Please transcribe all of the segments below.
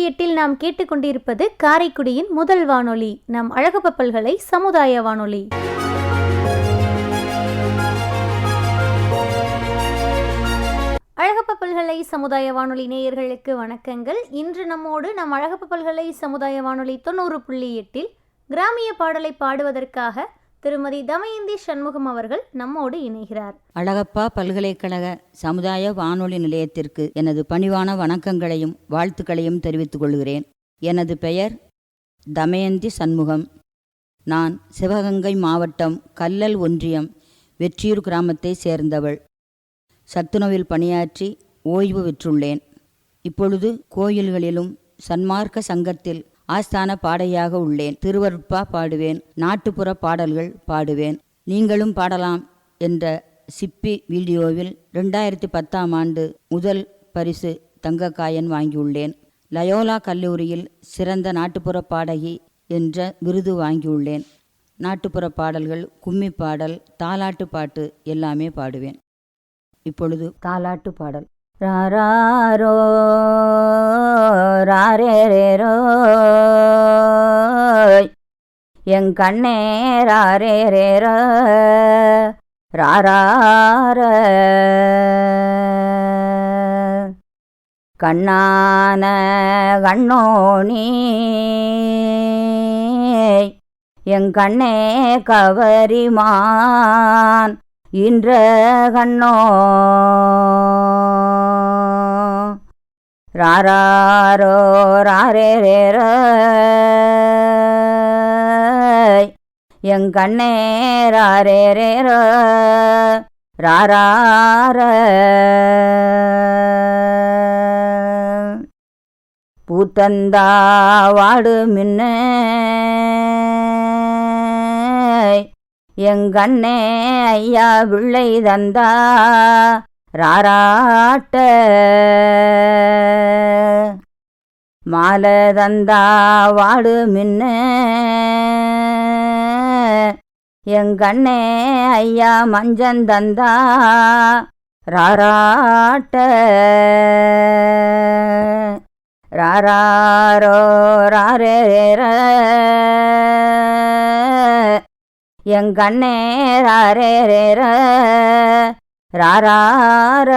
100.8 நாம் கேட்டுக்கொண்டிருப்பது காரைக்குடியின் முதல் வானொலி, நம் அழகப்ப பல்கலை சமுதாய வானொலி. அழகப்ப பல்கலை சமுதாய வானொலி நேயர்களுக்கு வணக்கங்கள். இன்று நம்மோடு நம் அழகப்ப பல்கலை சமுதாய வானொலி 90.8 கிராமிய பாடலை பாடுவதற்காக திருமதி தமயந்தி சண்முகம் அவர்கள் நம்மோடு இணைகிறார். அழகப்பா பல்கலைக்கழக சமுதாய வானொலி நிலையத்திற்கு எனது பணிவான வணக்கங்களையும் வாழ்த்துக்களையும் தெரிவித்துக் கொள்கிறேன். எனது பெயர் தமயந்தி சண்முகம். நான் சிவகங்கை மாவட்டம் கல்லல் ஒன்றியம் வெற்றியூர் கிராமத்தை சேர்ந்தவள். சத்துணவில் பணியாற்றி ஓய்வு பெற்றுள்ளேன். இப்பொழுது கோயில்களிலும் சன்மார்க்க சங்கத்தில் ஆஸ்தான பாடையாக உள்ளேன். திருவருட்பா பாடுவேன், நாட்டுப்புற பாடல்கள் பாடுவேன். நீங்களும் பாடலாம் என்ற சிப்பி வீடியோவில் 2010ஆம் ஆண்டு முதல் பரிசு தங்கக்காயன் வாங்கியுள்ளேன். லயோலா கல்லூரியில் சிறந்த நாட்டுப்புற பாடகி என்ற விருது வாங்கியுள்ளேன். நாட்டுப்புற பாடல்கள், கும்மி பாடல், தாலாட்டு பாட்டு எல்லாமே பாடுவேன். இப்பொழுது தாலாட்டு பாடல். ராரோ ராரேரோ என் கண்ணே ராரேரோ ராரார கண்ணான கண்ணோனி என் கண்ணே கவரிமான் இன்ற கண்ணோ ராரோ ராரேரோ என் கண்ணே ராரேரோ ராரார பூத்தந்தா வாடு மின்ன எங்கண்ணே ஐயா பிள்ளை தந்தா ராராட்ட மாலை தந்தா வாடு மின்ன எங்கண்ணே ஐயா மஞ்சந்தந்தா ராராட்ட ராரோ ராரேர என் கண்ணே ராரேரேர ராரார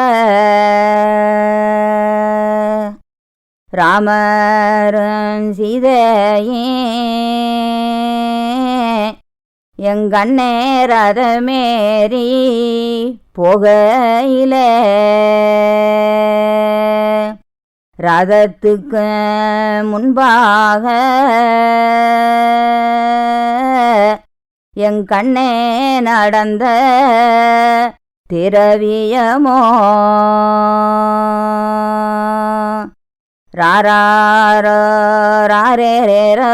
ராமரும் சீதையே என் கண்ணே ரதமேறி போகையிலே ரதத்துக்கு முன்பாக என் கண்ணே நடந்த திரவியமோ ராரோ ராரேரோ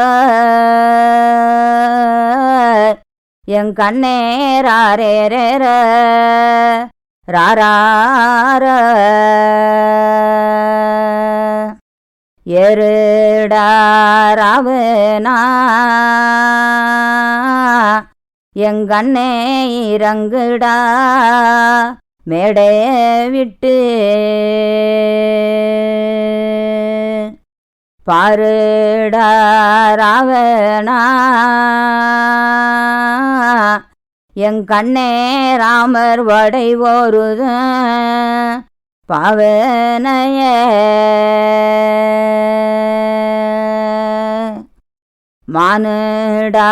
என் கண்ணே ராரேரோ ராரார ஏறுடாராவனா என் கண்ணே இறங்குடா மேடே விட்டு பாருடாராவனா என் கண்ணே ராமர் வடை ஓருது பாவனைய மானுடா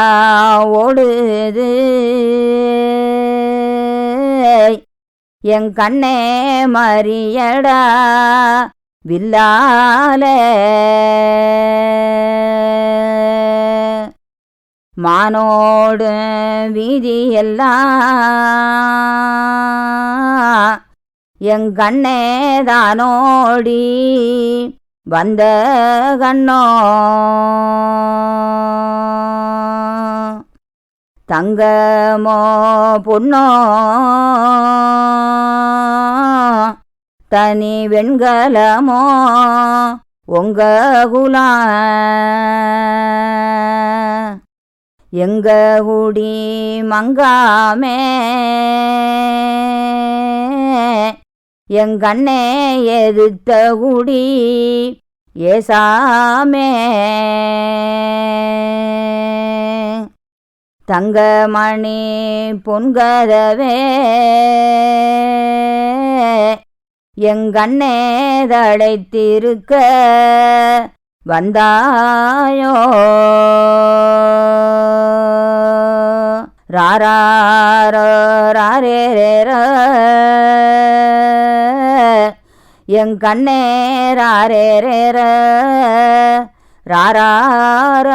ஓடுது என் கண்ணே மரியடா வில்லால மானோடு வீதியெல்லாம் என் கண்ணே தானோடி வந்த கண்ணோ தங்கமோ பொன்னோ தனி வெண்கலமோ உங்க குலம் எங்க குடி மங்காமே எங்கண்ணே எதிர்த்த குடி ஏசாமே தங்கமணி பொன்கதவே எங்கண்ணே தடைத்திருக்க வந்தாயோ ராரோ ராரேரேர எங்கண்ணே ராரேரேர ராரார